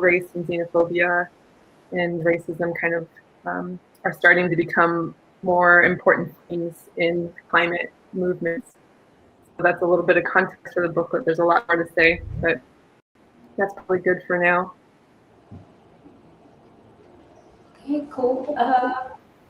race and xenophobia and racism kind of are starting to become more important things in climate movements. So that's a little bit of context for the booklet. There's a lot more to say, but that's probably good for now. Okay, cool.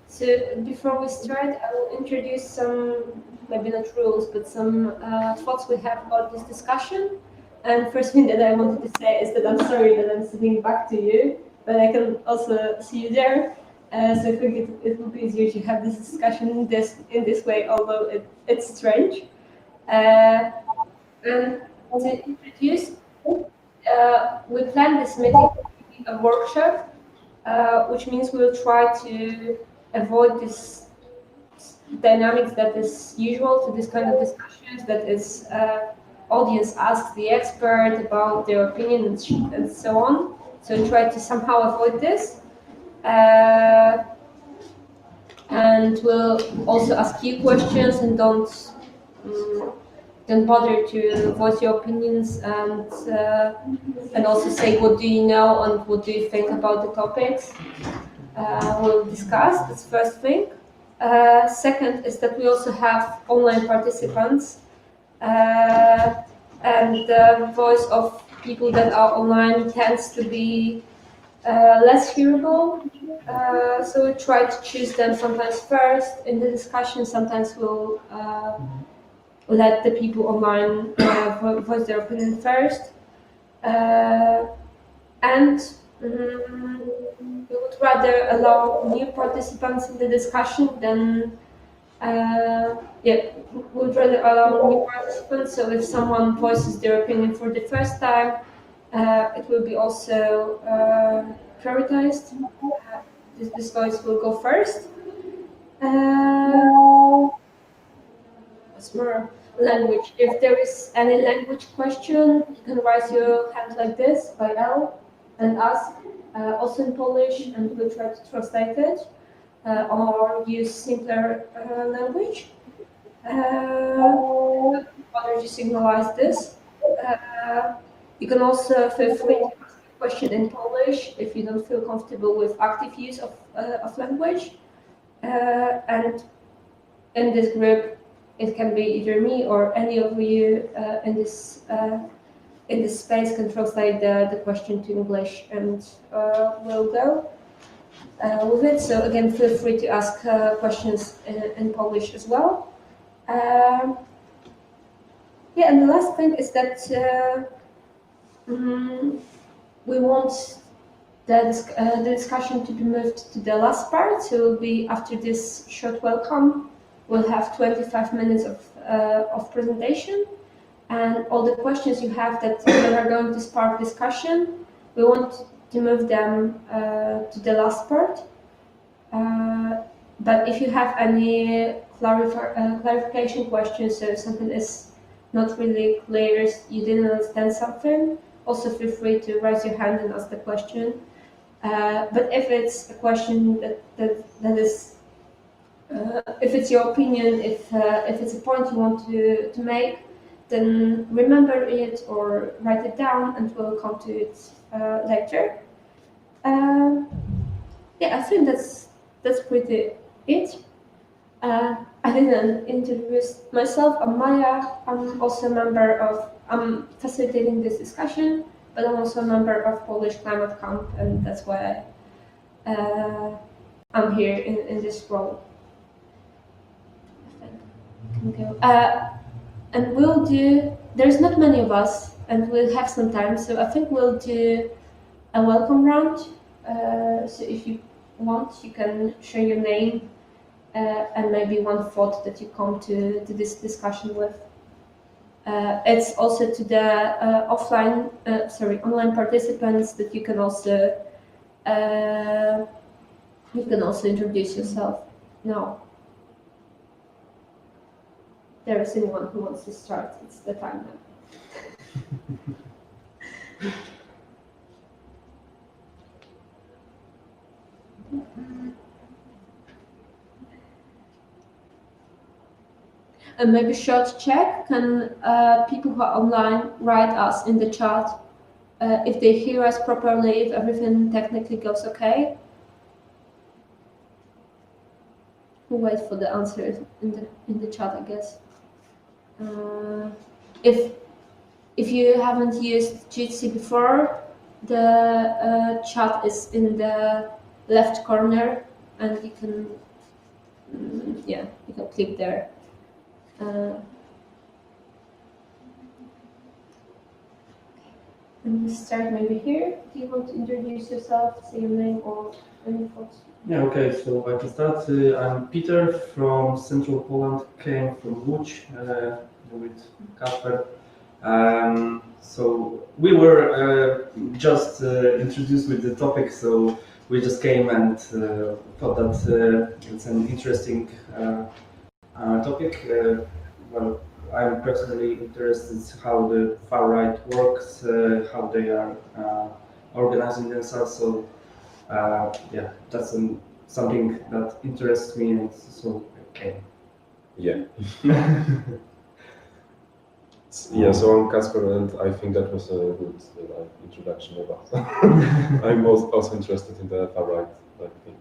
So before we start, I will introduce some, maybe not rules, but some thoughts we have about this discussion. And first thing that I wanted to say is that I'm sorry that I'm sitting back to you, but I can also see you there. So I think it would be easier to have this discussion in this way, although it's strange. And to introduce, we planned this meeting to be a workshop, which means we'll try to avoid this dynamics that is usual to this kind of discussions, that is audience asks the expert about their opinion and so on. So try to somehow avoid this. And we'll also ask you questions, and don't bother to voice your opinions, and also say what do you know and what do you think about the topics we'll discuss. That's first thing. Second is that we also have online participants, and the voice of people that are online tends to be less hearable. So we try to choose them sometimes first in the discussion. Sometimes we'll let the people online voice their opinion first. And we would rather allow new participants in the discussion than we would rather allow new participants. So if someone voices their opinion for the first time, it will be also prioritized. This voice will go first. What's more? Language. If there is any language question, you can raise your hand like this by L and ask, also in Polish, and we'll try to translate it, or use simpler language. Order to signalize this. You can also feel free to ask a question in Polish if you don't feel comfortable with active use of language. And in this group, it can be either me or any of you in this space can translate the question to English, and we'll go with it. So again, feel free to ask questions in Polish as well. And the last thing is that we want the discussion to be moved to the last part. So it will be after this short welcome. We'll have 25 minutes of presentation, and all the questions you have that are going to spark discussion, we want to move them to the last part. But if you have any clarification questions, so something is not really clear, you didn't understand something, also feel free to raise your hand and ask the question. But if it's a question that is if it's your opinion, if it's a point you want to make, then remember it or write it down, and we'll come to it later. I think that's pretty it. I didn't introduce myself. I'm Maya. I'm also a member of. I'm facilitating this discussion, but I'm also a member of Polish Climate Camp, and that's why I'm here in this role. And we'll do, there's not many of us, and we'll have some time, so I think we'll do a welcome round. So if you want, you can share your name and maybe one thought that you come to this discussion with. It's also to the online participants that you can also introduce yourself now. There is anyone who wants to start, it's the time now. And maybe short check, can people who are online write us in the chat if they hear us properly, if everything technically goes okay. We'll wait for the answers in the chat, I guess. If you haven't used Jitsi before, the chat is in the left corner, and you can you can click there. And we start maybe here. Do you want to introduce yourself, say your name, or any thoughts? Yeah, okay, so I can start. I'm Peter from Central Poland, came from Łódź with Kasper. So we were just introduced with the topic, so we just came and thought that it's an interesting topic. Well, I'm personally interested how the far right works, how they are organizing themselves. So yeah, that's something that interests me, and so I came. Yeah. Yeah, so I'm Kasper, and I think that was a good introduction of us. I'm also interested in the far right thing.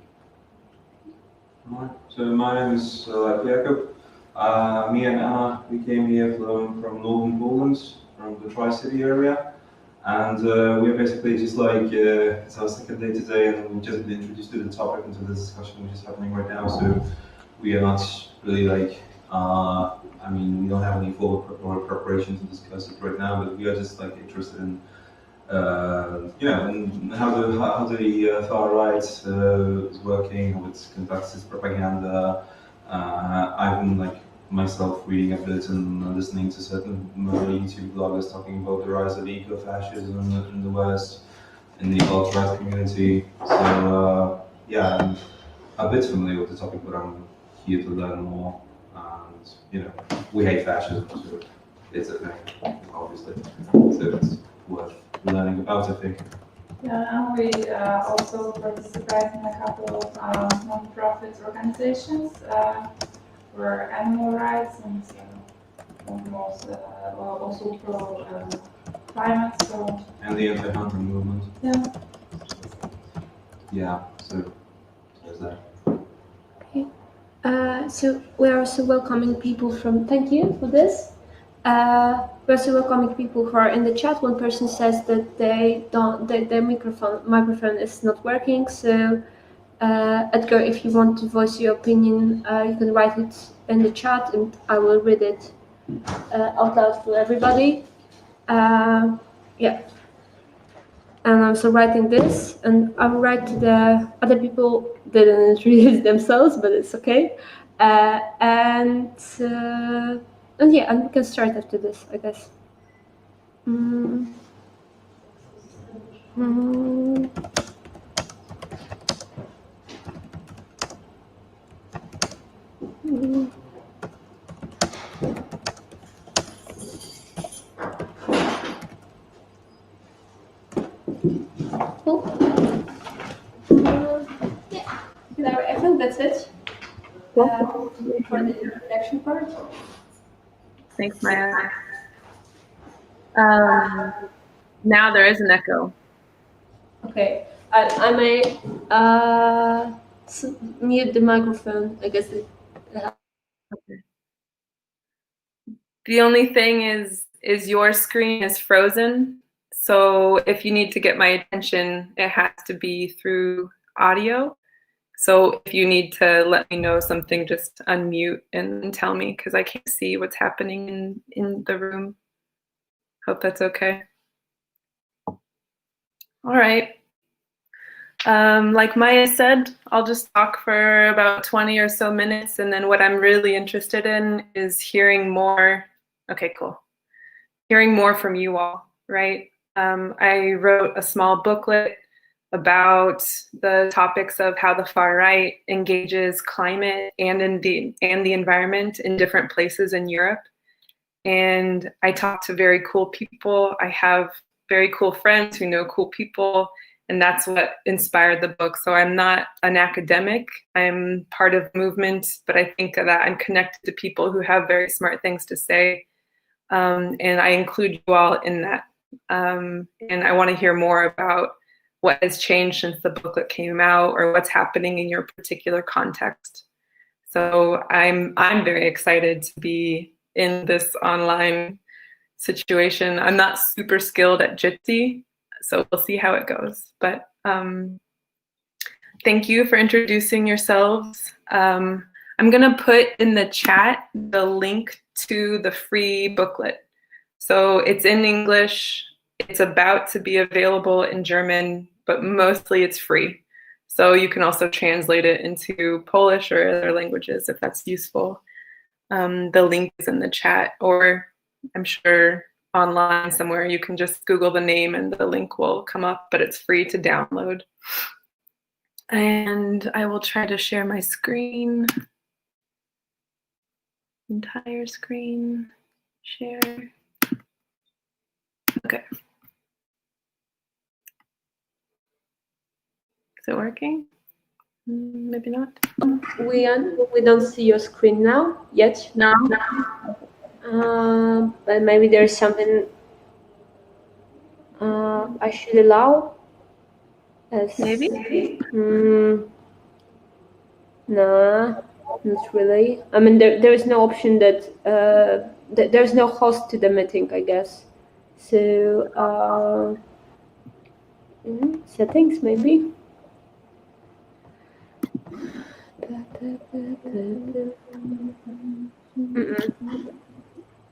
So my name is Jacob. Me and Anna, we came here from northern Poland, from the Tri-City area. And we're basically just like, it's our second day today, and we've just been introduced to the topic and to the discussion which is happening right now. So we are not really like, I mean, we don't have any forward preparation to discuss it right now, but we are just like interested in, in how the far right is working, how it conducts its propaganda. I've been like myself reading a bit and listening to certain YouTube bloggers talking about the rise of eco-fascism in the West, in the alt-right community. So yeah, I'm a bit familiar with the topic, but I'm here to learn more. And we hate fascism, so it's a thing, obviously. So it's worth learning about, I think. Yeah, we also participate in a couple of non-profit organizations for animal rights and also pro climate. So And the anti-hunting movement. yeah. Yeah, so there's that. Okay. So we're also welcoming people from. Thank you for this. We're also welcoming people who are in the chat. One person says that their microphone is not working. So Edgar, if you want to voice your opinion, you can write it in the chat, and I will read it out loud for everybody. Yeah. And I'm also writing this, and I will write to the other people. They didn't introduce themselves, but it's okay. And yeah, and we can start after this, I guess. Cool. Yeah, I think that's it for the introduction part. Thanks, Maya. Now there is an echo. Okay, I may mute the microphone. I guess. Okay. The only thing is your screen is frozen. So if you need to get my attention, it has to be through audio. So if you need to let me know something, just unmute and tell me, because I can't see what's happening in the room. Hope that's okay. All right. Like Maya said, I'll just talk for about 20 or so minutes, and then what I'm really interested in is hearing more. Okay, cool. Hearing more from you all, right? I wrote a small booklet about the topics of how the far right engages climate and the environment in different places in Europe. And I talk to very cool people. I have very cool friends who know cool people, and that's what inspired the book. So I'm not an academic. I'm part of movement, but I think that I'm connected to people who have very smart things to say. And I include you all in that. and I want to hear more about what has changed since the booklet came out or what's happening in your particular context. So I'm very excited to be in this online situation. I'm not super skilled at Jitsi, so we'll see how it goes. But thank you for introducing yourselves. I'm gonna put in the chat the link to the free booklet. So it's in English. It's about to be available in German, but mostly it's free. So you can also translate it into Polish or other languages if that's useful. The link is in the chat, or I'm sure online somewhere you can just Google the name and the link will come up, but it's free to download. And I will try to share my screen, entire screen, share. Okay. Is it working? Maybe not. We don't see your screen now yet. No. But maybe there's something I should allow. Maybe. No, not really. I mean, there is no option that there's no host to the meeting, I guess. So settings maybe.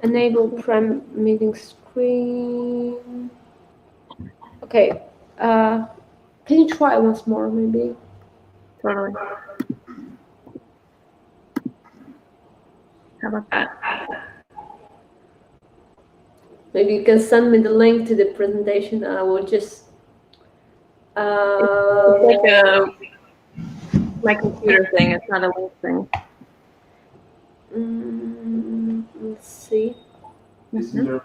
Enable prem meeting screen. Okay. Can you try once more, maybe? Totally. How about that? Maybe you can send me the link to the presentation and I will just... It's like my computer thing. It's not a link thing. Let's see. Isn't there a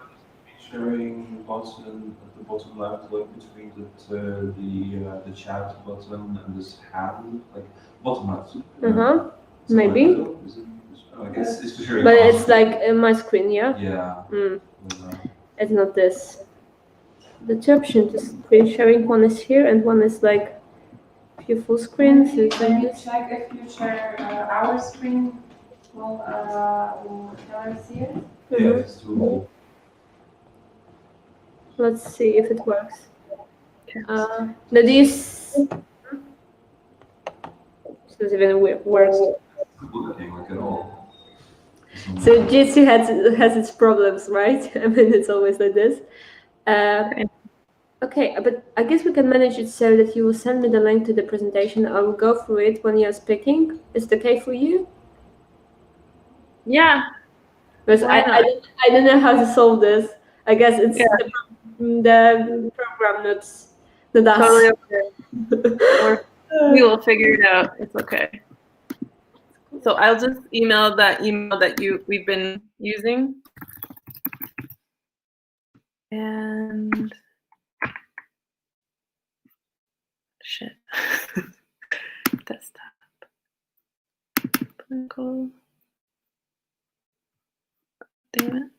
sharing button at the bottom left, like between the chat button and this hand, like bottom left? Maybe. I guess it's for sharing. But it's like my screen, yeah? Yeah. It's not this. The two options to screen sharing, one is here and one is like your full screen. So you Can you use... check if you share our screen? Will Hilary see it? Yeah, it's too. Let's see if it works. Now do you... Does it even works? Working like at all. So Jitsi has its problems, right? I mean, it's always like this. Okay, but I guess we can manage it so that you will send me the link to the presentation. I will go through it when you're speaking. Is it okay for you? Yeah. Because I don't know how to solve this. I guess it's the program, not us. Totally okay. We will figure it out. It's okay. So I'll just email that we've been using. And shit. Desktop. Clinical. Damn it.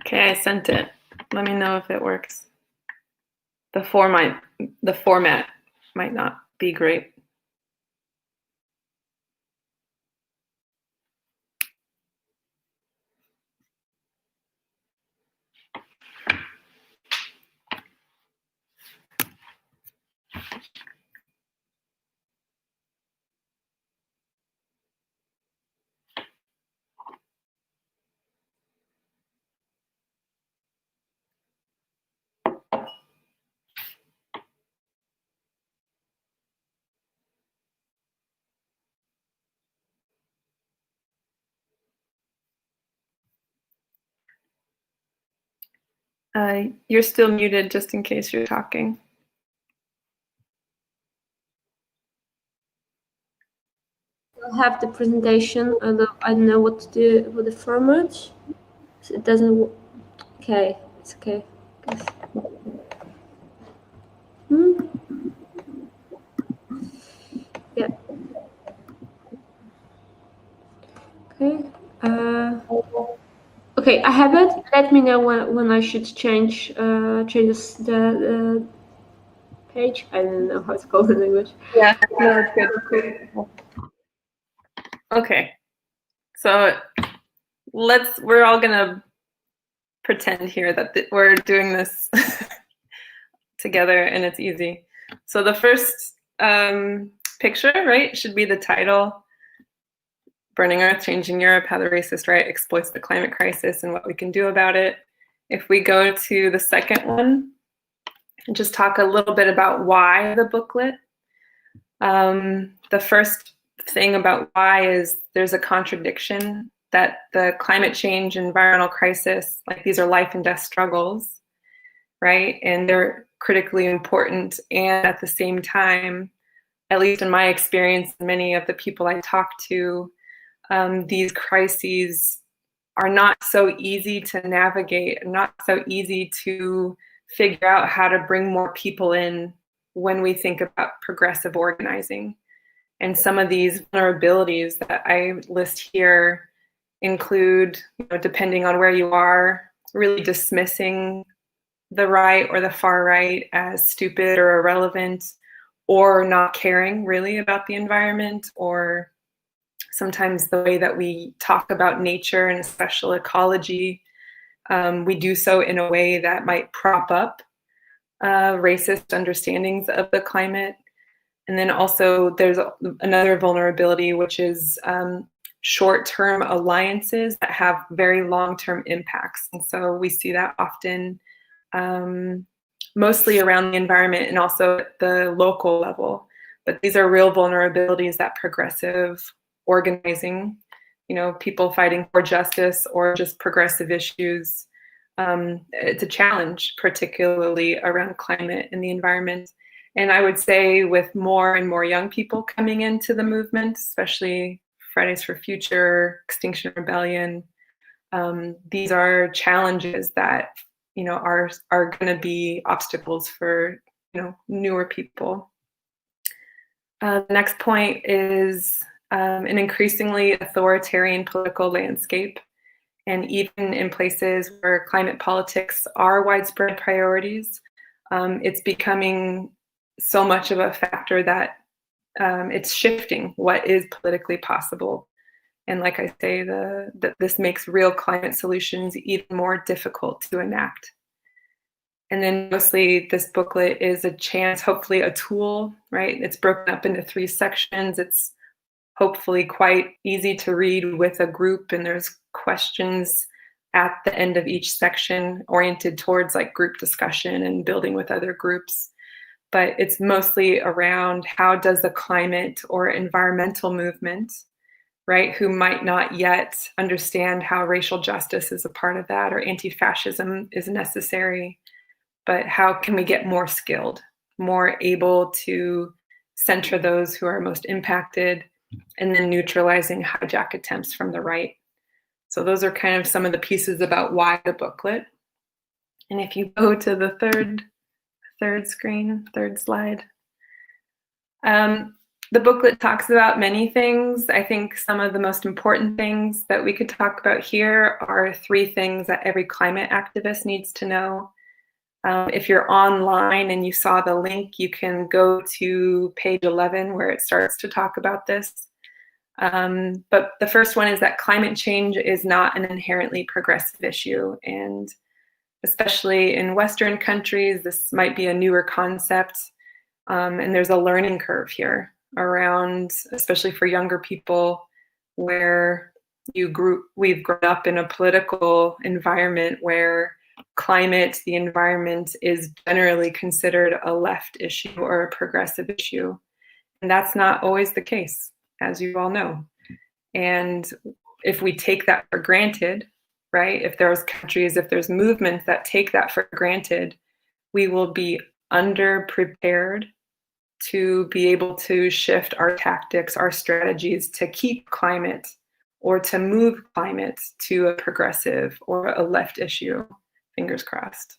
Okay, I sent it. Let me know if it works. The format might not be great. You're still muted just in case you're talking. I'll have the presentation, although I don't know what to do with the format. So it doesn't. Okay, it's okay. Guess. Yeah. Okay. Okay, I have it. Let me know when I should change the page. I don't know how it's called in English. Yeah, no, it's good. Okay, so we're all gonna pretend here that we're doing this together and it's easy. So the first picture, right, should be the title, Burning Earth, Changing Europe, How the Racist Right Exploits the Climate Crisis and What We Can Do About It. If we go to the second one, and just talk a little bit about why the booklet. The first thing about why is there's a contradiction that the climate change, environmental crisis, like these are life and death struggles, right? And they're critically important. And at the same time, at least in my experience, many of the people I talk to, these crises are not so easy to navigate, not so easy to figure out how to bring more people in when we think about progressive organizing. And some of these vulnerabilities that I list here include, depending on where you are, really dismissing the right or the far right as stupid or irrelevant, or not caring really about the environment, or sometimes the way that we talk about nature and special ecology, we do so in a way that might prop up racist understandings of the climate. And then also there's another vulnerability, which is short-term alliances that have very long-term impacts. And so we see that often, mostly around the environment and also at the local level. But these are real vulnerabilities that progressive organizing, people fighting for justice or just progressive issues, it's a challenge, particularly around climate and the environment. And I would say with more and more young people coming into the movement, especially Fridays for Future, Extinction Rebellion, these are challenges that are going to be obstacles for newer people. The next point is an increasingly authoritarian political landscape. And even in places where climate politics are widespread priorities, it's becoming so much of a factor that it's shifting what is politically possible. And like I say, that this makes real climate solutions even more difficult to enact. And then mostly this booklet is a chance, hopefully a tool, right? It's broken up into 3 sections. It's hopefully quite easy to read with a group, and there's questions at the end of each section oriented towards like group discussion and building with other groups. But it's mostly around how does the climate or environmental movement, right, who might not yet understand how racial justice is a part of that or anti-fascism is necessary, but how can we get more skilled, more able to center those who are most impacted, and then neutralizing hijack attempts from the right. So those are kind of some of the pieces about why the booklet. And if you go to the third slide, the booklet talks about many things. I think some of the most important things that we could talk about here are 3 things that every climate activist needs to know. If you're online and you saw the link, you can go to page 11 where it starts to talk about this. But the first one is that climate change is not an inherently progressive issue. And especially in Western countries, this might be a newer concept. And there's a learning curve here around, especially for younger people, where we've grown up in a political environment where climate, the environment, is generally considered a left issue or a progressive issue. And that's not always the case, as you all know. And if we take that for granted, right? If there's countries, if there's movements that take that for granted, we will be underprepared to be able to shift our tactics, our strategies to keep climate or to move climate to a progressive or a left issue, fingers crossed.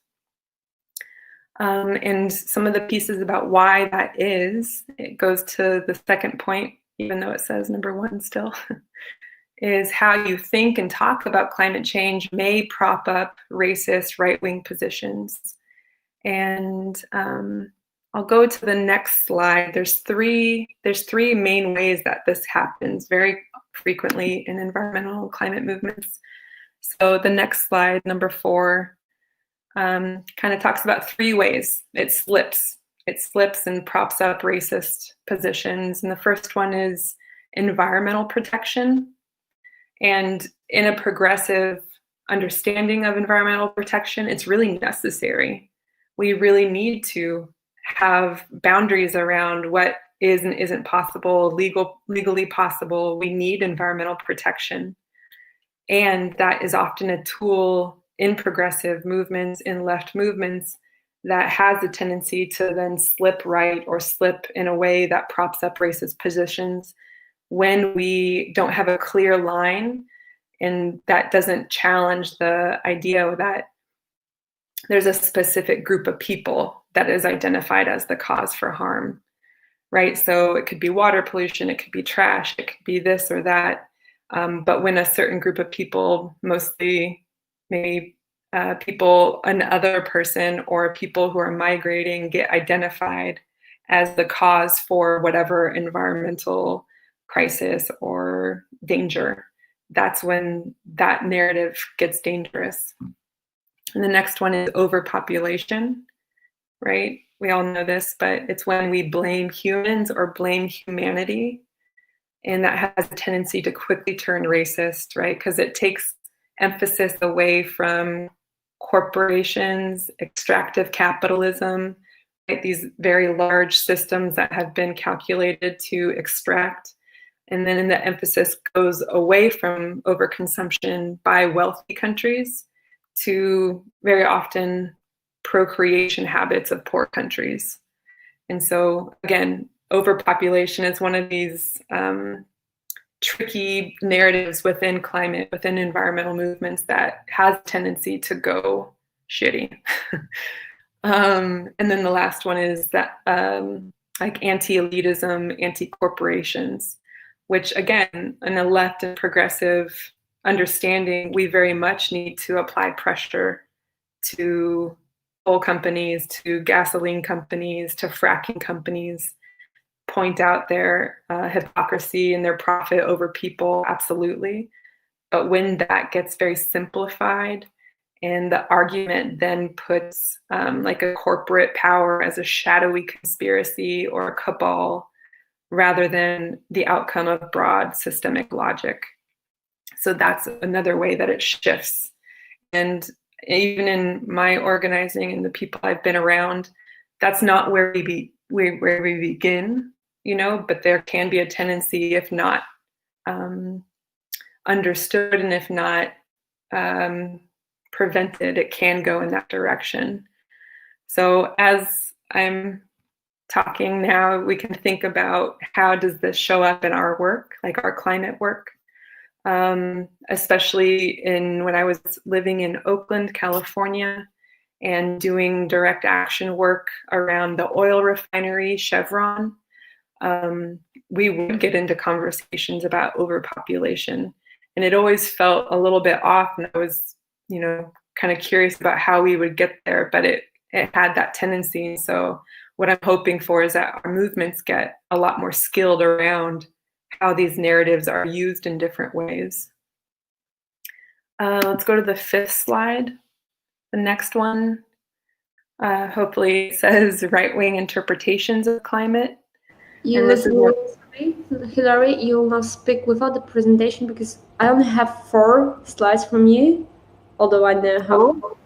And some of the pieces about why that is, it goes to the second point, even though it says number 1 still, is how you think and talk about climate change may prop up racist right-wing positions. And I'll go to the next slide. There's three main ways that this happens very frequently in environmental climate movements. So the next slide, number 4, kind of talks about 3 ways it slips and props up racist positions. And the first one is environmental protection. And in a progressive understanding of environmental protection, it's really necessary. We really need to have boundaries around what is and isn't possible, legally possible. We need environmental protection. And that is often a tool in progressive movements, in left movements, that has a tendency to then slip right or slip in a way that props up racist positions when we don't have a clear line, and that doesn't challenge the idea that there's a specific group of people that is identified as the cause for harm, right? So it could be water pollution, it could be trash, it could be this or that. But when a certain group of people, mostly maybe people, another person or people who are migrating, get identified as the cause for whatever environmental crisis or danger, that's when that narrative gets dangerous. And the next one is overpopulation, right? We all know this, but it's when we blame humans or blame humanity. And that has a tendency to quickly turn racist, right? Because it takes emphasis away from corporations, extractive capitalism, right? These very large systems that have been calculated to extract. And then the emphasis goes away from overconsumption by wealthy countries to very often procreation habits of poor countries. And so again, overpopulation is one of these tricky narratives within climate, within environmental movements that has a tendency to go shitty. And then the last one is that like anti-elitism, anti-corporations, which again, in a left and progressive understanding, we very much need to apply pressure to coal companies, to gasoline companies, to fracking companies, point out their hypocrisy and their profit over people, absolutely. But when that gets very simplified and the argument then puts like a corporate power as a shadowy conspiracy or a cabal rather than the outcome of broad systemic logic. So that's another way that it shifts. And even in my organizing and the people I've been around, that's not where we begin, you know, but there can be a tendency, if not understood and if not prevented, it can go in that direction. So as I'm talking now, we can think about how does this show up in our work, like our climate work, especially when I was living in Oakland, California, and doing direct action work around the oil refinery Chevron. We would get into conversations about overpopulation, and it always felt a little bit off, and I was, you know, kind of curious about how we would get there, but it had that tendency. So what I'm hoping for is that our movements get a lot more skilled around how these narratives are used in different ways. Let's go to the 5th slide. The next one, hopefully says right-wing interpretations of climate. Hilary, you will not speak without the presentation because I only have 4 slides from you, although I know how.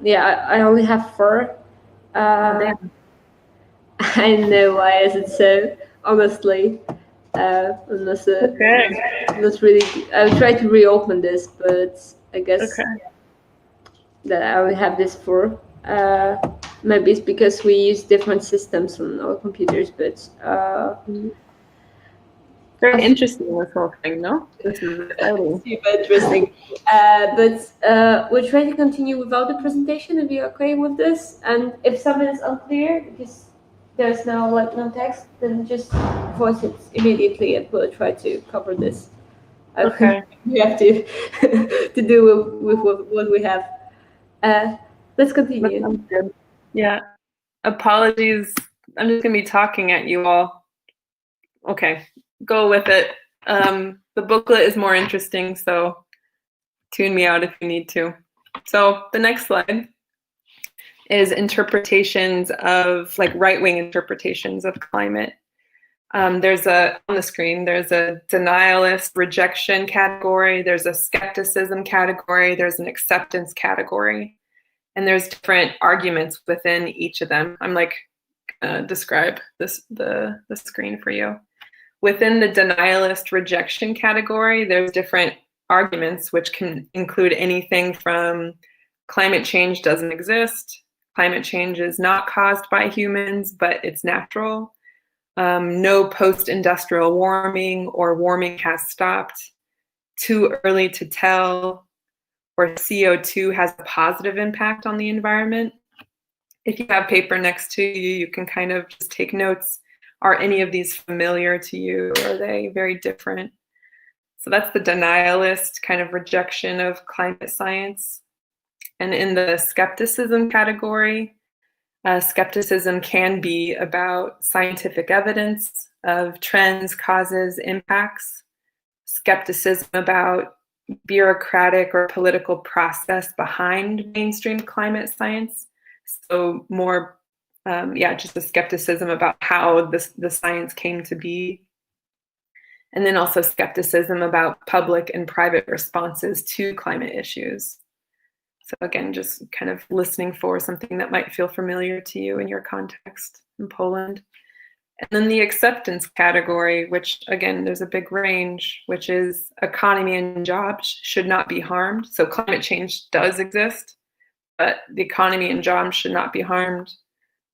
Yeah, I only have 4. I know why is it so, honestly. Unless not really. I'll try to reopen this, but I guess Okay. that I would have this for. Maybe it's because we use different systems on our computers, but Very interesting, this whole thing, no? This is exciting. super interesting. But we'll try to continue without the presentation if you're okay with this. And if something is unclear, because there's now like no text, then just voice it immediately and we'll try to cover this. Okay. We have to to do with what we have. Let's That continue. sounds good. Yeah. Apologies. I'm just going to be talking at you all. Okay. Go with it. The booklet is more interesting, so tune me out if you need to. So the next slide is interpretations of, like, right-wing interpretations of climate. On the screen, there's a denialist rejection category, there's a skepticism category, there's an acceptance category, and there's different arguments within each of them. I'm like gonna describe the screen for you. Within the denialist rejection category, there's different arguments, which can include anything from climate change doesn't exist, climate change is not caused by humans, but it's natural, no post-industrial warming, or warming has stopped, too early to tell, or CO2 has a positive impact on the environment. If you have paper next to you, you can kind of just take notes. Are any of these familiar to you? Or are they very different? So that's the denialist kind of rejection of climate science. And in the skepticism category, skepticism can be about scientific evidence of trends, causes, impacts. Skepticism about bureaucratic or political process behind mainstream climate science. So more, just a skepticism about how the science came to be. And then also skepticism about public and private responses to climate issues. So again, just kind of listening for something that might feel familiar to you in your context in Poland. And then the acceptance category, which again, there's a big range, which is economy and jobs should not be harmed. So climate change does exist, but the economy and jobs should not be harmed.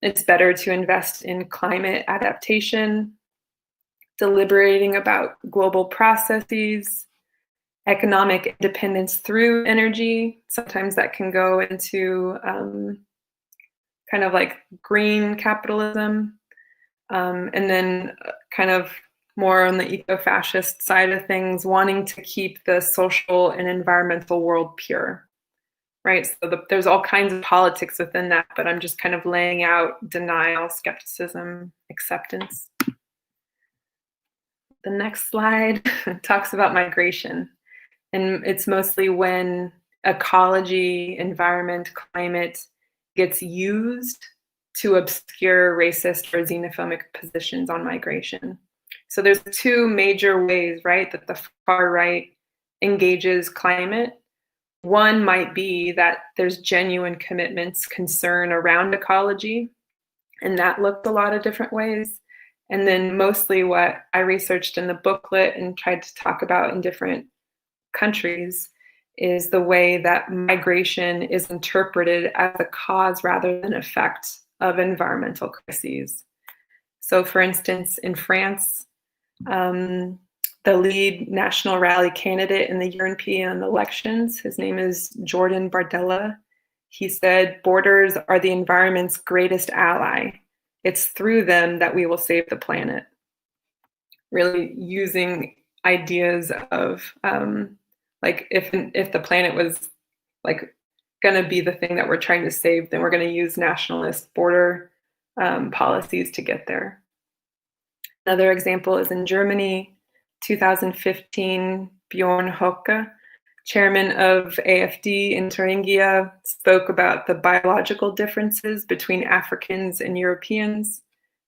It's better to invest in climate adaptation, deliberating about global processes, economic independence through energy. Sometimes that can go into kind of like green capitalism. And then kind of more on the eco-fascist side of things, wanting to keep the social and environmental world pure, right? So there's all kinds of politics within that, but I'm just kind of laying out denial, skepticism, acceptance. The next slide talks about migration. And it's mostly when ecology, environment, climate gets used to obscure racist or xenophobic positions on migration. So there's two major ways, right, that the far right engages climate. One might be that there's genuine commitments, concern around ecology, and that looked a lot of different ways. And then mostly what I researched in the booklet and tried to talk about in different countries is the way that migration is interpreted as a cause rather than effect of environmental crises. So for instance, in France, the lead National Rally candidate in the European elections, his name is Jordan Bardella. He said, borders are the environment's greatest ally. It's through them that we will save the planet. Really using ideas of like if the planet was like going to be the thing that we're trying to save, then we're going to use nationalist border policies to get there. Another example is in Germany, 2015, Björn Höcke, chairman of AfD in Thuringia, spoke about the biological differences between Africans and Europeans,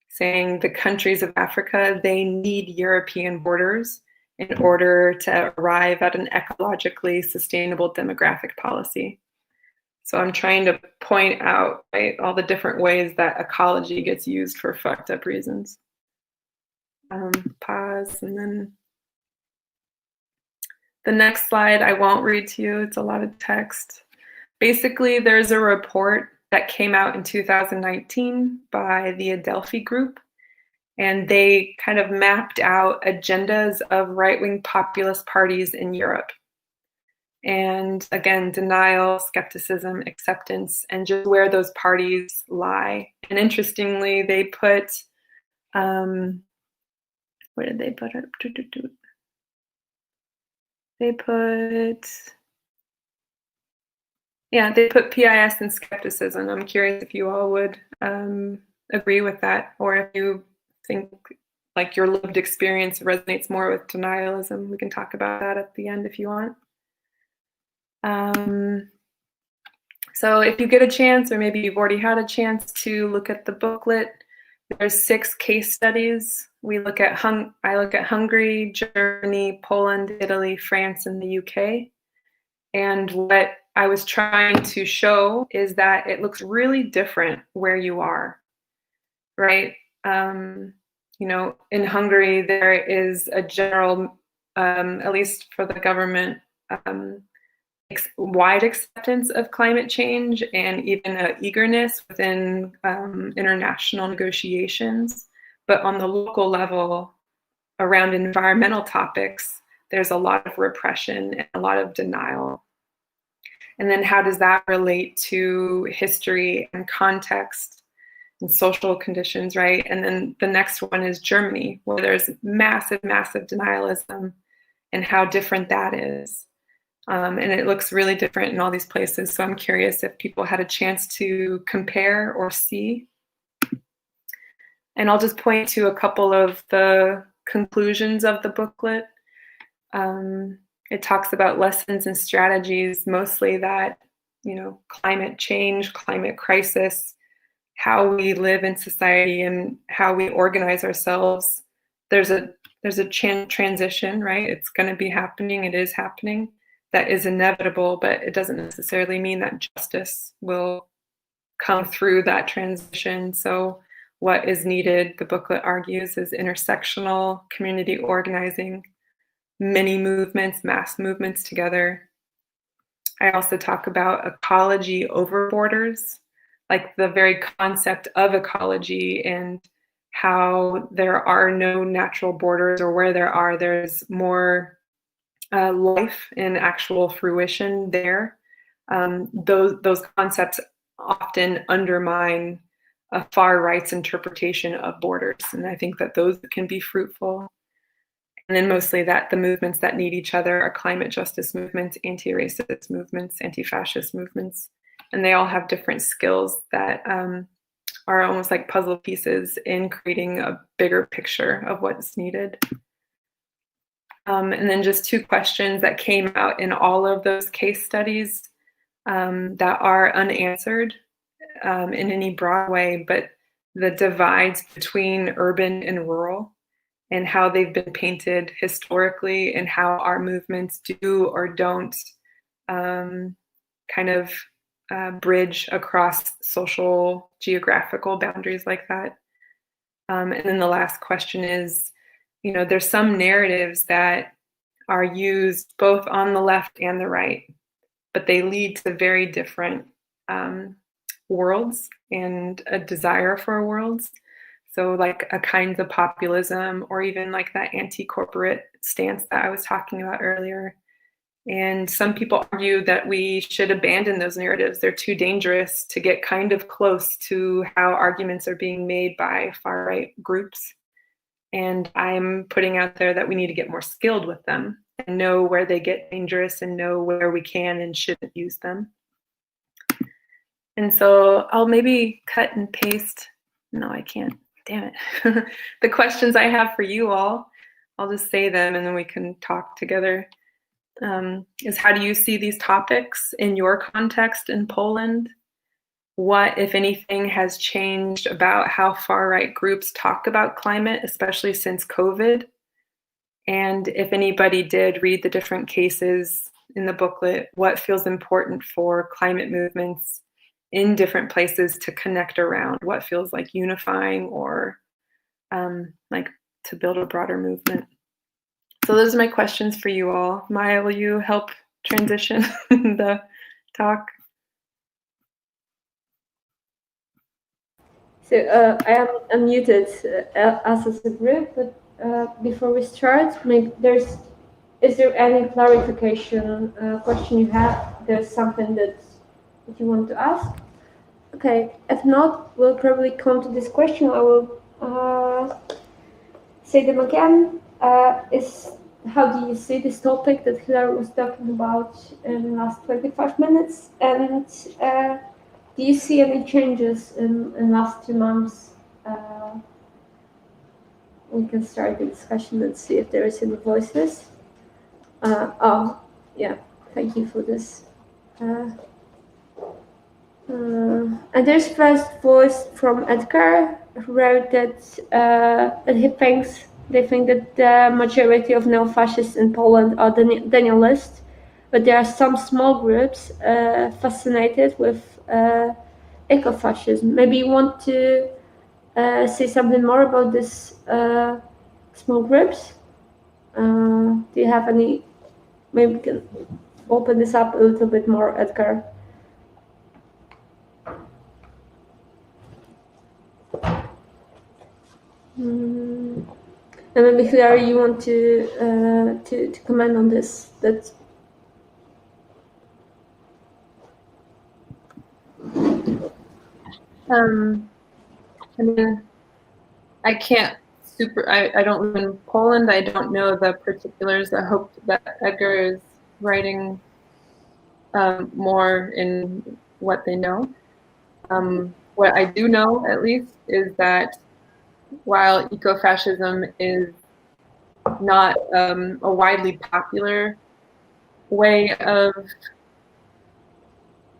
saying the countries of Africa, they need European borders in order to arrive at an ecologically sustainable demographic policy. So I'm trying to point out, right, all the different ways that ecology gets used for fucked up reasons. Pause, and then the next slide I won't read to you. It's a lot of text. Basically, there's a report that came out in 2019 by the Adelphi Group, and they kind of mapped out agendas of right-wing populist parties in Europe. And again, denial, skepticism, acceptance, and just where those parties lie. And interestingly, they put, where did they put it? They put PIS and skepticism. I'm curious if you all would agree with that, or if you think like your lived experience resonates more with denialism. We can talk about that at the end if you want. So if you get a chance, or maybe you've already had a chance to look at the booklet, there's 6 case studies. I look at Hungary, Germany, Poland, Italy, France, and the UK. And what I was trying to show is that it looks really different where you are, right? You know, in Hungary, there is a general, at least for the government, wide acceptance of climate change, and even an eagerness within international negotiations. But on the local level, around environmental topics, there's a lot of repression and a lot of denial. And then how does that relate to history and context and social conditions, right? And then the next one is Germany, where there's massive, massive denialism, and how different that is. And it looks really different in all these places. So I'm curious if people had a chance to compare or see. And I'll just point to a couple of the conclusions of the booklet. It talks about lessons and strategies, mostly that, you know, climate change, climate crisis, how we live in society and how we organize ourselves. There's a transition, right? It's going to be happening. It is happening. That is inevitable, but it doesn't necessarily mean that justice will come through that transition. So what is needed, the booklet argues, is intersectional community organizing, many movements, mass movements together. I also talk about ecology over borders, like the very concept of ecology and how there are no natural borders, or where there are, there's more life in actual fruition there. Those concepts often undermine a far right's interpretation of borders, and I think that those can be fruitful. And then mostly that the movements that need each other are climate justice movements, anti-racist movements, anti-fascist movements, and they all have different skills that are almost like puzzle pieces in creating a bigger picture of what's needed. And then just 2 questions that came out in all of those case studies that are unanswered in any broad way, but the divides between urban and rural, and how they've been painted historically, and how our movements do or don't kind of bridge across social, geographical boundaries like that. And then the last question is, you know, there's some narratives that are used both on the left and the right, but they lead to very different worlds and a desire for worlds. So like a kind of populism, or even like that anti-corporate stance that I was talking about earlier. And some people argue that we should abandon those narratives. They're too dangerous to get kind of close to how arguments are being made by far-right groups. And I'm putting out there that we need to get more skilled with them and know where they get dangerous and know where we can and shouldn't use them. And so I'll maybe cut and paste. No, I can't. Damn it. The questions I have for you all, I'll just say them and then we can talk together. Is how do you see these topics in your context in Poland? What, if anything, has changed about how far-right groups talk about climate, especially since COVID? And if anybody did read the different cases in the booklet, what feels important for climate movements in different places to connect around? What feels like unifying or like to build a broader movement? So those are my questions for you all. Maya, will you help transition the talk? So I am unmuted as a group, but before we start, maybe is there any clarification question you have? There's something that you want to ask? Okay, if not, we'll probably come to this question. I will say them again. How do you see this topic that Hilary was talking about in the last 25 minutes? And do you see any changes in last 2 months? We can start the discussion and see if there is any voices. Oh, yeah, thank you for this. And there's first voice from Edgar, who wrote that they think that the majority of neo-fascists in Poland are Danielists, but there are some small groups fascinated with ecofascism. Maybe you want to say something more about this small groups? Do you have any? Maybe we can open this up a little bit more, Edgar. And maybe Hilary, you want to comment on this? I mean, I can't I don't live in Poland. I don't know the particulars. I hope that Edgar is writing more in what they know. What I do know, at least, is that while ecofascism is not a widely popular way of,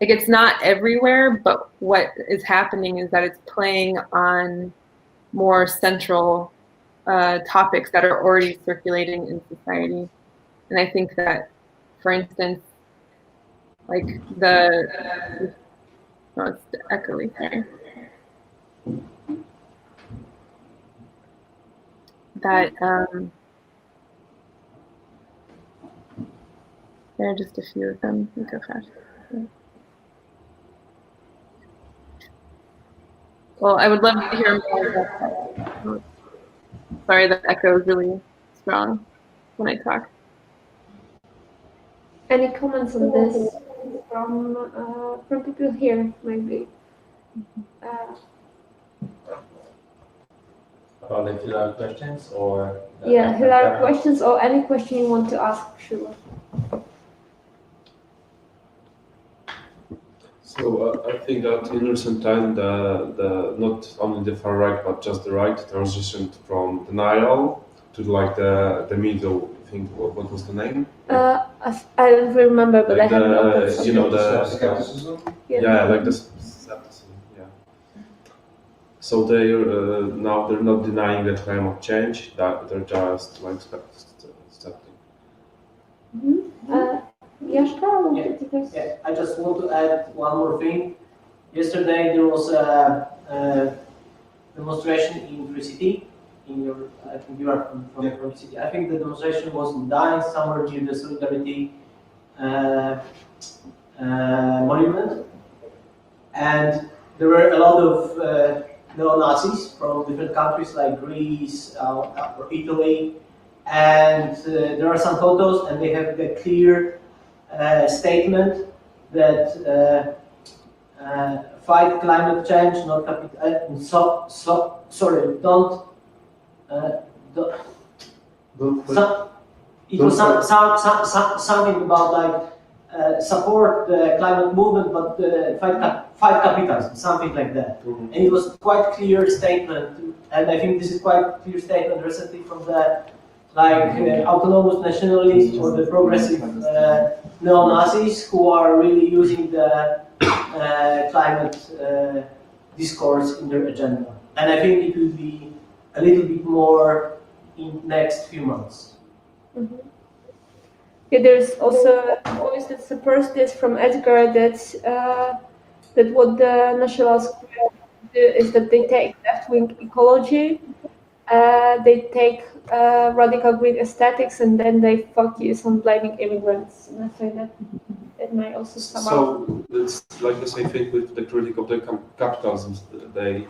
like, it's not everywhere, but what is happening is that it's playing on more central topics that are already circulating in society. And I think that, for instance, like it's echoey, sorry. That there are just a few of them, ecofascists. Well, I would love to hear more about that. Sorry, the echo is really strong when I talk. Any comments on this from people here, maybe? About the Hilary questions or? Yeah, Hilary questions or any question you want to ask, sure. So I think that in recent time, the not only the far right but just the right transitioned from denial to like the middle. I think what was the name? I don't remember, but like I have the Skepticism? yeah, like the skepticism. Yeah. So they now they're not denying the climate change. That they're just like accepting. Yeah, I just want to add one more thing. Yesterday there was a demonstration in the city. I think you are from the city. I think the demonstration was in Gdańsk, somewhere near the Solidarity monument, and there were a lot of neo-Nazis from different countries like Greece or Italy, and there are some photos, and they have a clear statement that fight climate change, not it was something about like support the climate movement, but fight capitalism, something like that. And it was quite clear statement, and I think this is quite clear statement recently from the autonomous nationalists or the progressive neo-Nazis who are really using the climate discourse in their agenda. And I think it will be a little bit more in next few months. Mm-hmm. Yeah, there's also a voice that supports this from Edgar that what the nationalists do is that they take left-wing ecology they take radical green aesthetics and then they focus on blaming immigrants. And I think that it might also sum up. So it's like the same thing with the critic of the capitalism. They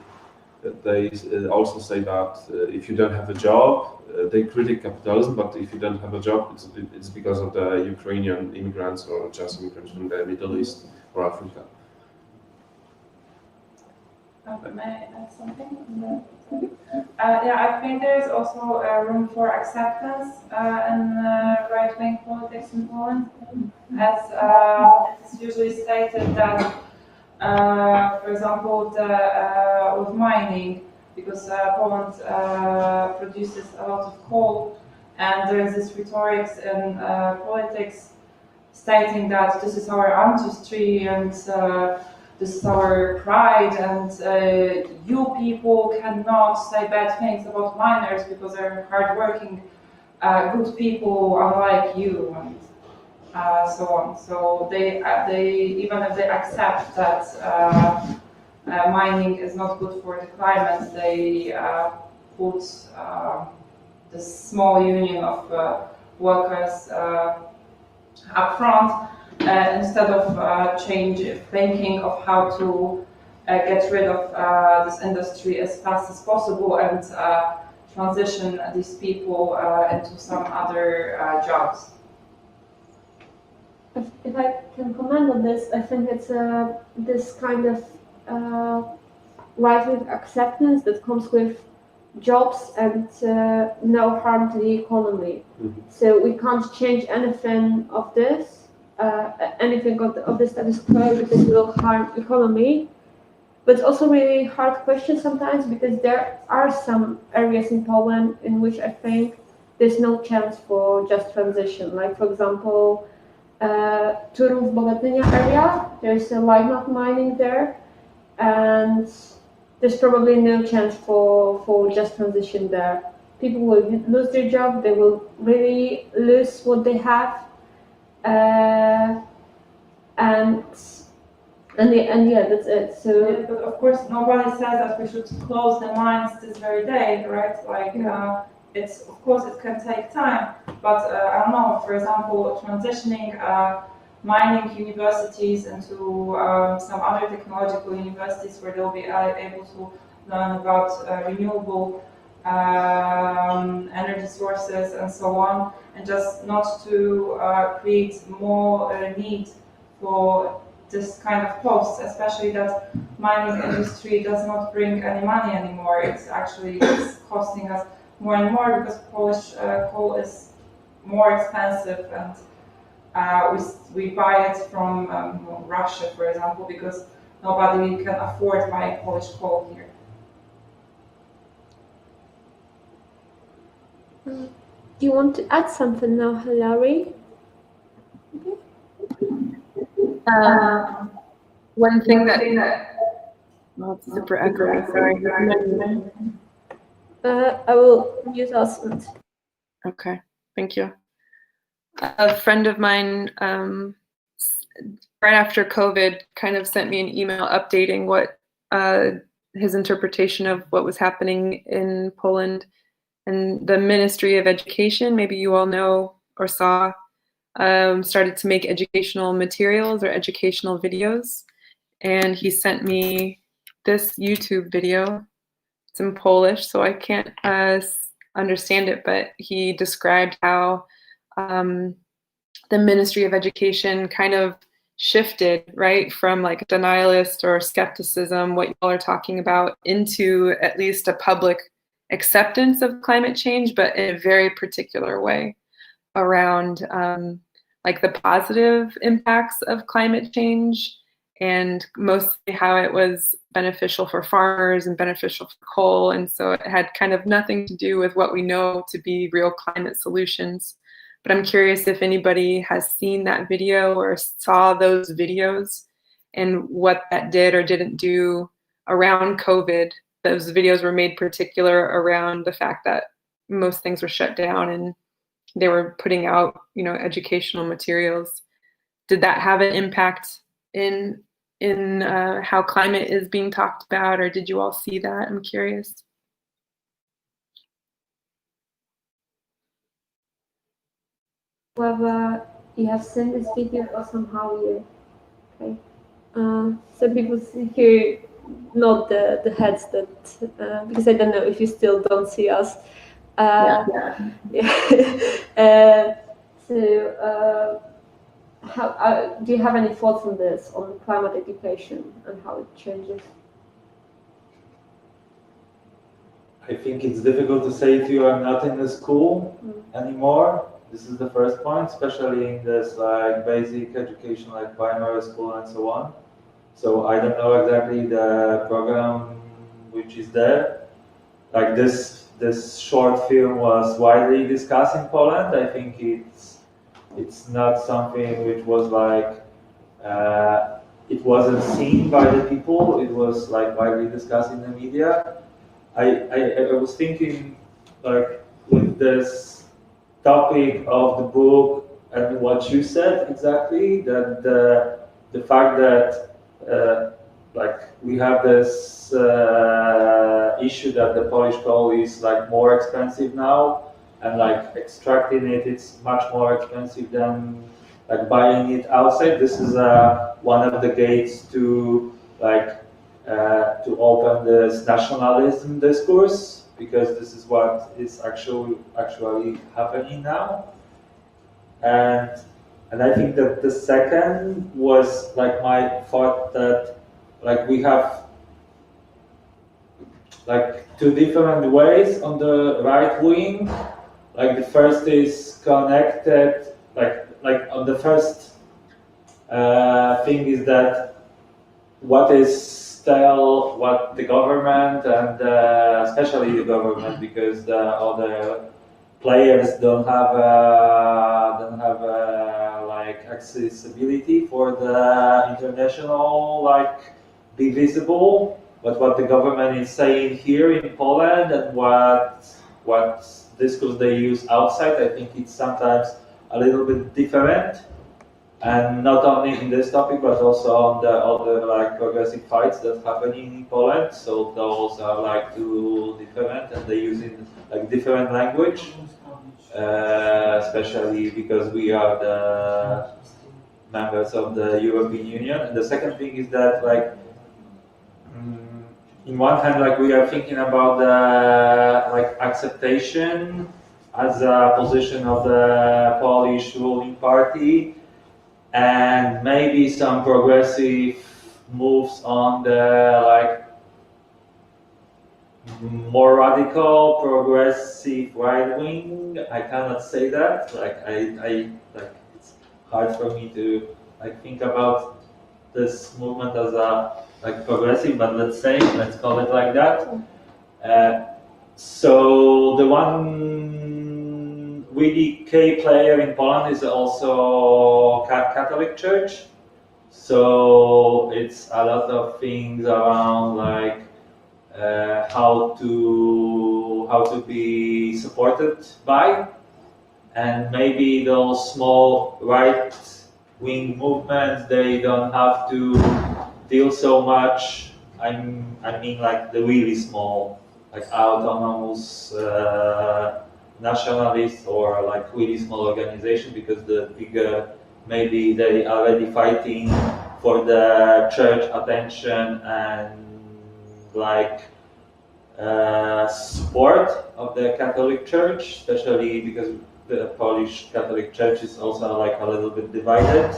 also say that if you don't have a job, they critic capitalism, but if you don't have a job, it's because of the Ukrainian immigrants or just immigrants from the Middle East or Africa. May I add something? Yeah, I think there's also room for acceptance in right-wing politics in Poland, as it's usually stated that, for example, with mining, because Poland produces a lot of coal, and there is this rhetoric in politics stating that this is our ancestry and this is our pride, and you people cannot say bad things about miners because they're hardworking, good people, unlike you, and so on. So they even if they accept that mining is not good for the climate, they put this small union of workers up front. Instead of thinking of how to get rid of this industry as fast as possible and transition these people into some other jobs. If I can comment on this, I think it's this kind of right-wing acceptance that comes with jobs and no harm to the economy. Mm-hmm. So we can't change anything of this. Anything of the status quo because it will harm economy. But it's also really hard question sometimes because there are some areas in Poland in which I think there's no chance for just transition. Like, for example, Turów Bogatynia area, there's a lignite mining there, and there's probably no chance for just transition there. People will lose their job, they will really lose what they have. And yeah, that's it. So, yeah, but of course, nobody says that we should close the mines this very day, right? Like, it's of course it can take time, but I don't know. For example, transitioning mining universities into some other technological universities where they'll be able to learn about renewable energy sources and so on, and just not to create more need for this kind of posts, especially that mining industry does not bring any money anymore. It's costing us more and more because Polish coal is more expensive, and we buy it from Russia, for example, because nobody can afford buying Polish coal here. Do you want to add something now, Hilary? One thing that it's super echoey, sorry. I will mute us. Okay, thank you. A friend of mine, right after COVID, kind of sent me an email updating what his interpretation of what was happening in Poland. And the Ministry of Education, maybe you all know or saw, started to make educational materials or educational videos. And he sent me this YouTube video. It's in Polish, so I can't understand it, but he described how the Ministry of Education kind of shifted, right, from like denialist or skepticism, what you all are talking about, into at least a public acceptance of climate change, but in a very particular way around like the positive impacts of climate change, and mostly how it was beneficial for farmers and beneficial for coal. And so it had kind of nothing to do with what we know to be real climate solutions. But I'm curious if anybody has seen that video or saw those videos and what that did or didn't do around COVID. Those videos were made particular around the fact that most things were shut down and they were putting out, educational materials. Did that have an impact in how climate is being talked about, or did you all see that? I'm curious. whether you have seen this video or somehow you. Okay. Some people see here, not the heads that because I don't know if you still don't see us. So, how do you have any thoughts on this, on climate education and how it changes? I think it's difficult to say if you are not in the school anymore. This is the first point, especially in this like basic education, like primary school and so on. So I don't know exactly the program which is there. Like this short film was widely discussed in Poland. I think it's not something which was like it wasn't seen by the people. It was like widely discussed in the media. I was thinking like with this topic of the book and what you said exactly, that the fact that like we have this issue that the Polish coal is like more expensive now, and like extracting it's much more expensive than like buying it outside. This is one of the gates to like to open this nationalism discourse, because this is what is actually happening now. And I think that the second was like my thought that like we have like two different ways on the right wing. Like the first is connected, like on the first thing is that what the government and especially the government, because the other players don't have like accessibility for the international like be visible. But what the government is saying here in Poland and what discourse they use outside, I think it's sometimes a little bit different. And not only in this topic, but also on the other like progressive fights that happening in Poland. So those are like two different, and they use it like different language, especially because we are the members of the European Union. And the second thing is that like, in one hand, like we are thinking about the like acceptation as a position of the Polish ruling party, and maybe some progressive moves on the like more radical progressive right wing. I cannot say that. Like I like it's hard for me to like think about this movement as a like progressive, but let's call it like that. So the one really key player in Poland is also Catholic Church. So it's a lot of things around like how to be supported by, and maybe those small right-wing movements, they don't have to deal so much. I mean like the really small, like autonomous nationalists or like really small organization, because the bigger, maybe they are already fighting for the church attention and like support of the Catholic Church, especially because the Polish Catholic Church is also like a little bit divided.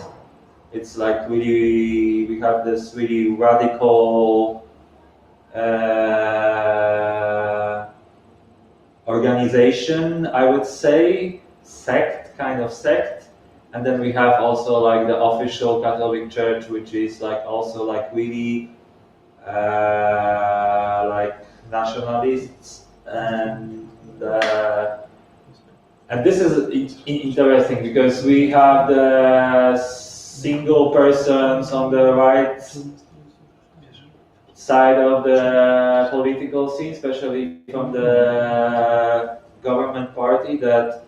It's like really, we have this really radical organization, I would say, kind of sect, and then we have also like the official Catholic Church, which is like also like really like nationalists, and this is interesting because we have the single persons on the right side of the political scene, especially from the government party, that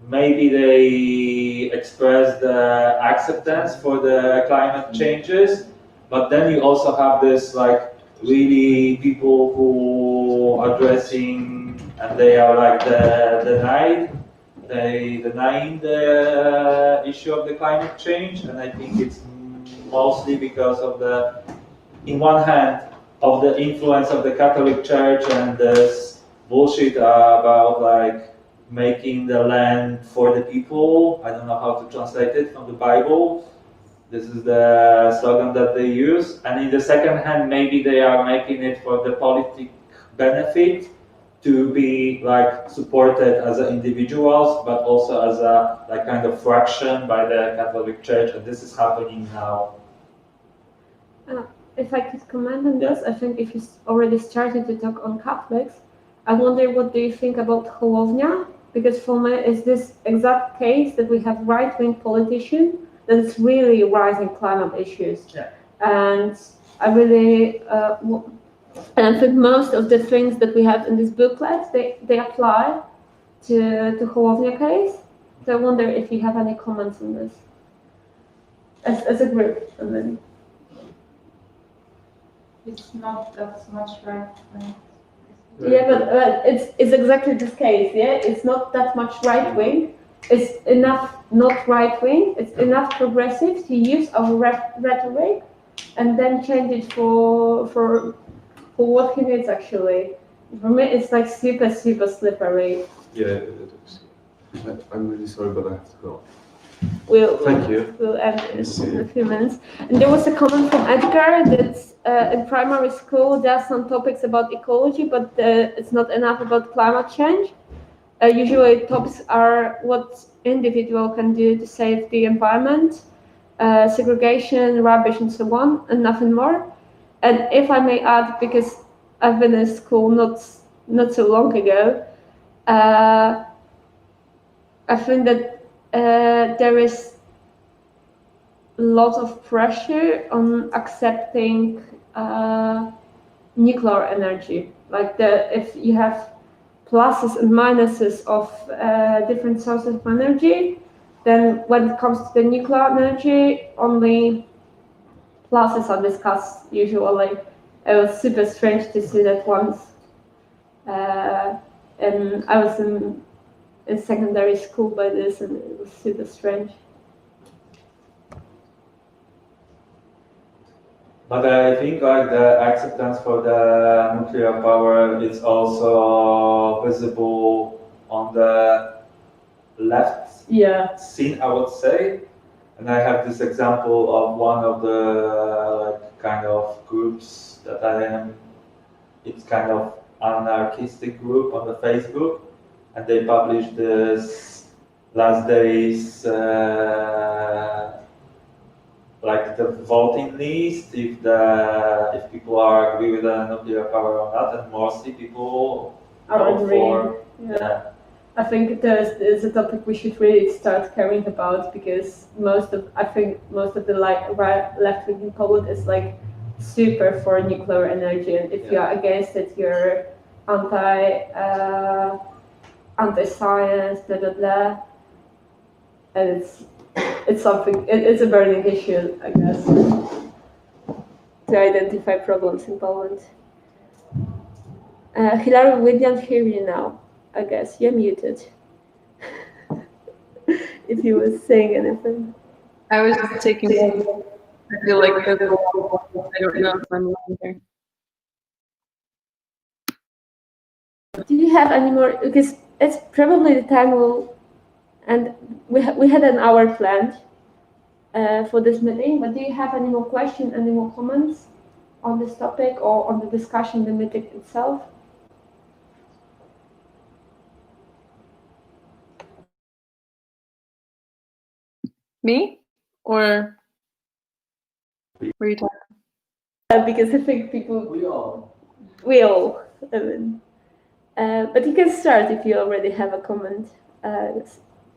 maybe they express the acceptance for the climate changes, but then you also have this like really people who are addressing, and they are like denied denying the issue of the climate change, and I think it's mostly because of the, in one hand, of the influence of the Catholic Church and this bullshit about like making the land for the people. I don't know how to translate it from the Bible. This is the slogan that they use. And in the second hand, maybe they are making it for the politic benefit to be like supported as individuals, but also as a like kind of fraction by the Catholic Church. And this is happening now. If I could comment on this, I think if you already started to talk on Catholics, I wonder what do you think about Hołownia? Because for me, it's this exact case that we have right-wing politician that is really raising climate issues. Yeah. And I really, and I think most of the things that we have in this booklet, they apply to Hołownia case. So I wonder if you have any comments on this as a group, and then. It's not that much right. Yeah, but it's exactly this case. Yeah, it's not that much right wing. It's enough not right wing. It's enough progressive to use our rhetoric, and then change it for what he needs actually. For me, it's like super slippery. Yeah, it is. I'm really sorry, but I have to go. Thank you. We'll end in a few minutes. And there was a comment from Edgar that in primary school there are some topics about ecology, but it's not enough about climate change. Usually topics are what individual can do to save the environment, segregation, rubbish, and so on, and nothing more. And if I may add, because I've been in school not so long ago, I think that there is a lot of pressure on accepting nuclear energy. Like if you have pluses and minuses of different sources of energy, then when it comes to the nuclear energy, only pluses are discussed usually. It was super strange to see that once. And I was in secondary school by this, and it was super strange. But I think like the acceptance for the nuclear power is also visible on the left scene, I would say. And I have this example of one of the like kind of groups that I am. It's kind of anarchistic group on the Facebook. And they published this last days, like the voting list, if people are agree with the nuclear power or not, and mostly people are vote agreeing. for. Yeah. I think there's a topic we should really start caring about, because most of the left wing in Poland is like super for nuclear energy, and if you're against it, you're anti-science, blah blah blah, and it's something. It's a burning issue, I guess, to identify problems in Poland. Hilary, we don't hear you now. I guess you're muted. If you were saying anything, I was just taking. I feel like I don't know if I'm lying here. Do you have any more? Because it's probably the time and we had an hour planned for this meeting. But do you have any more questions, any more comments on this topic or on the discussion, the meeting itself? Me? Or were you talking? Because I think people. We all. I mean, but you can start if you already have a comment.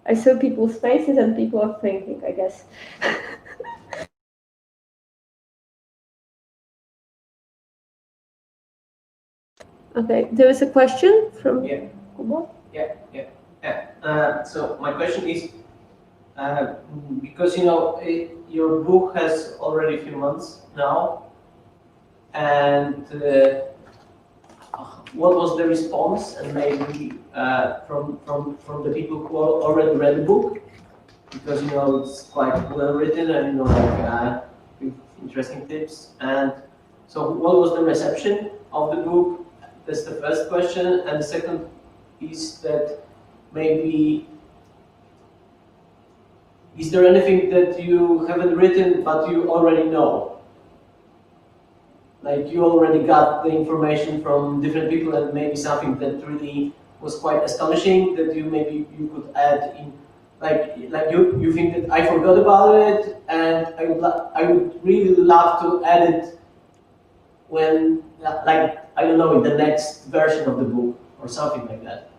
I saw people's faces and people are thinking, I guess. Okay, there is a question from Kuba. So my question is, because your book has already a few months now, and what was the response, and maybe from the people who already read the book, because it's quite well written and with interesting tips. And so, what was the reception of the book? That's the first question, and the second is that maybe, is there anything that you haven't written but you already know? Like you already got the information from different people, and maybe something that really was quite astonishing that you could add in, like you think that I forgot about it, and I would really love to add it when, like, I don't know, in the next version of the book or something like that.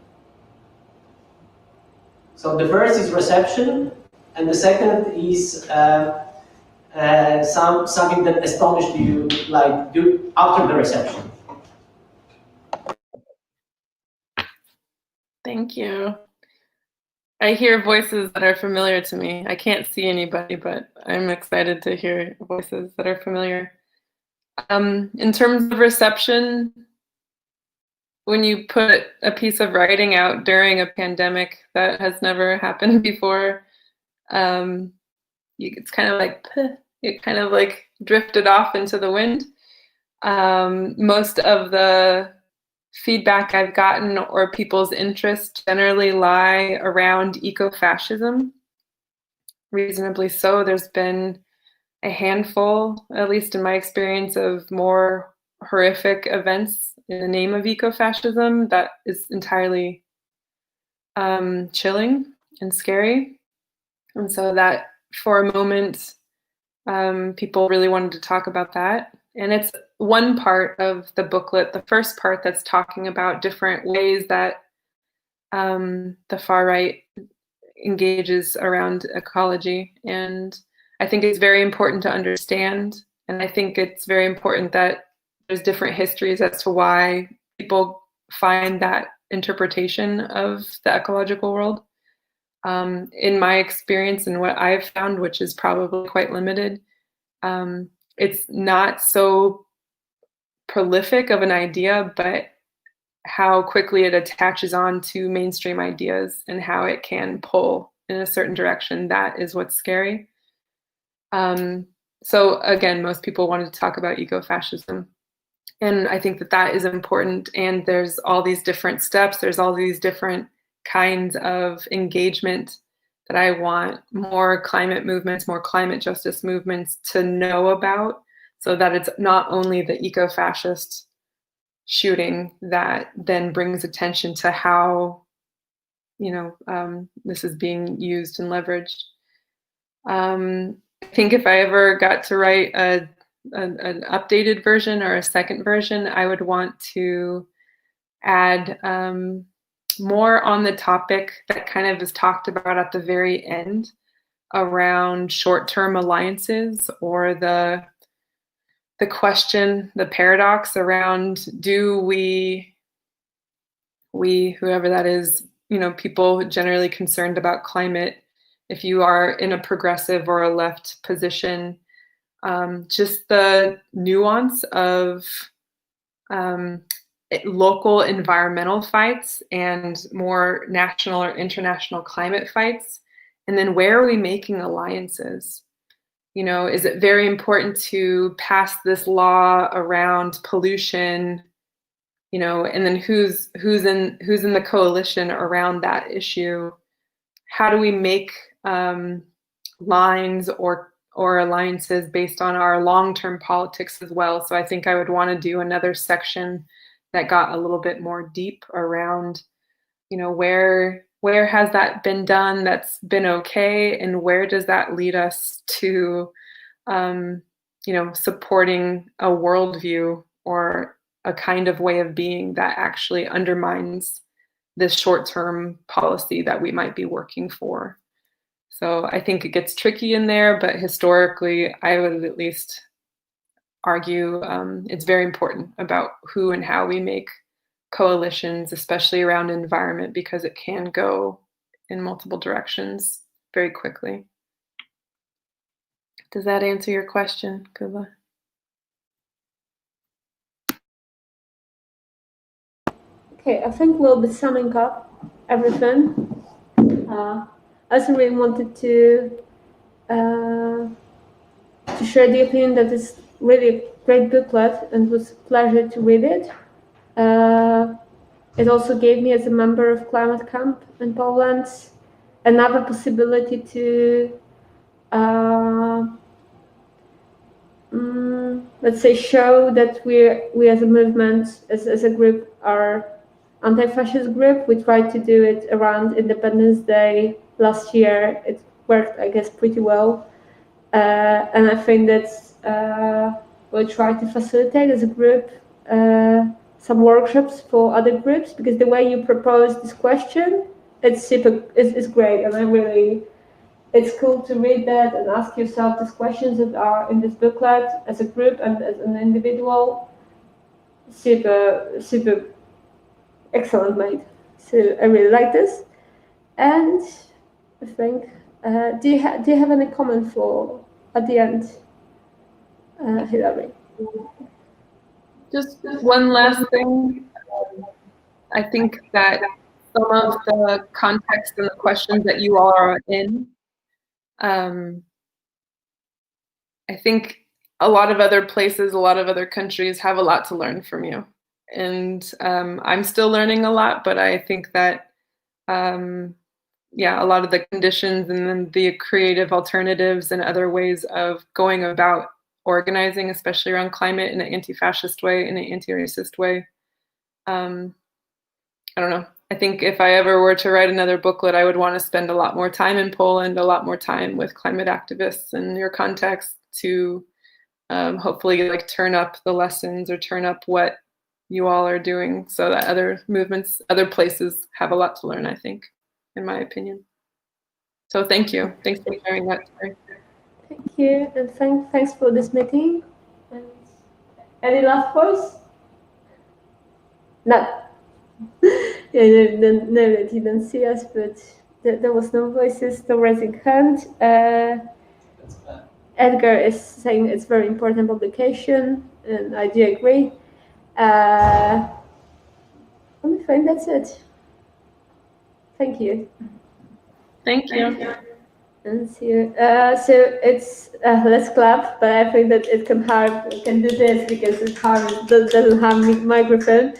So the first is reception, and the second is something that astonished you, like after the reception. Thank you. I hear voices that are familiar to me. I can't see anybody, but I'm excited to hear voices that are familiar. In terms of reception, when you put a piece of writing out during a pandemic that has never happened before, it's kind of like, it kind of like drifted off into the wind. Most of the feedback I've gotten or people's interest generally lie around eco-fascism. Reasonably so. There's been a handful, at least in my experience, of more horrific events in the name of eco-fascism that is entirely chilling and scary. And so that, for a moment, people really wanted to talk about that. And it's one part of the booklet, the first part, that's talking about different ways that the far right engages around ecology. And I think it's very important to understand. And I think it's very important that there's different histories as to why people find that interpretation of the ecological world. In my experience and what I've found, which is probably quite limited, it's not so prolific of an idea, but how quickly it attaches on to mainstream ideas and how it can pull in a certain direction. That is what's scary. So again, most people wanted to talk about eco-fascism. And I think that that is important. And there's all these different steps. There's all these different kinds of engagement that I want more climate movements, more climate justice movements to know about, so that it's not only the eco-fascist shooting that then brings attention to how, this is being used and leveraged. I think if I ever got to write an updated version or a second version, I would want to add more on the topic that kind of is talked about at the very end around short-term alliances, or the question, the paradox around, do we, whoever that is, people generally concerned about climate, if you are in a progressive or a left position, just the nuance of local environmental fights and more national or international climate fights. And then where are we making alliances? Is it very important to pass this law around pollution, and then who's in the coalition around that issue? How do we make lines or alliances based on our long-term politics as well? So I think I would want to do another section that got a little bit more deep around, where has that been done that's been okay, and where does that lead us to, supporting a worldview or a kind of way of being that actually undermines this short-term policy that we might be working for. So I think it gets tricky in there, but historically, I would at least argue it's very important about who and how we make coalitions, especially around environment, because it can go in multiple directions very quickly. Does that answer your question, Kuba? Okay, I think we'll be summing up everything. I also really wanted to share the opinion that it's really a great booklet and it was a pleasure to read it. It also gave me, as a member of Climate Camp in Poland, another possibility to let's say show that we as a movement, as a group, are anti-fascist group. We tried to do it around Independence Day last year. It worked, I guess, pretty well. And I think that we'll try to facilitate as a group some workshops for other groups, because the way you propose this question, it's great, and it's cool to read that and ask yourself these questions that are in this booklet as a group and as an individual. Super excellent, mate. So I really like this. And I think, do you have any comment for at the end, Hilary? Just one last thing. I think that some of the context and the questions that you all are in, I think a lot of other places, a lot of other countries have a lot to learn from you. And I'm still learning a lot, but I think that, yeah, a lot of the conditions and then the creative alternatives and other ways of going about organizing, especially around climate, in an anti-fascist way, in an anti-racist way. I don't know. I think if I ever were to write another booklet, I would want to spend a lot more time in Poland, a lot more time with climate activists in your context to hopefully like turn up the lessons or turn up what you all are doing so that other movements, other places have a lot to learn, I think, in my opinion. So thank you. Thanks for sharing that story. Thank you, and thanks for this meeting. And any last words? No. Yeah, no, that you don't see us, but there was no voices, no raising hand. Edgar is saying it's very important publication, and I do agree. I think that's it. Thank you. Thank you. And see you. So it's let's clap, but I think that it can do this because it doesn't have microphone.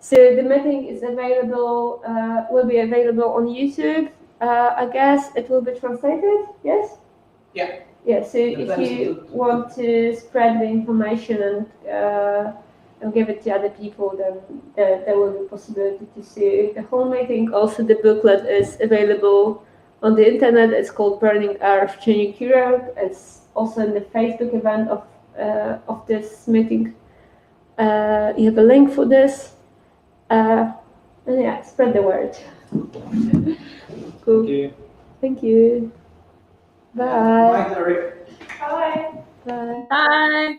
So the meeting is available, will be available on YouTube. I guess it will be translated, yes? Yeah. Yeah, so if you want to spread the information and give it to other people, then there will be possibility to see the whole meeting. Also, the booklet is available on the internet. It's called Burning Earth, Changing Europe. It's also in the Facebook event of this meeting. You have a link for this. And yeah, spread the word. Cool. Thank you. Thank you. Bye. Bye, Larry. Bye. Bye. Bye.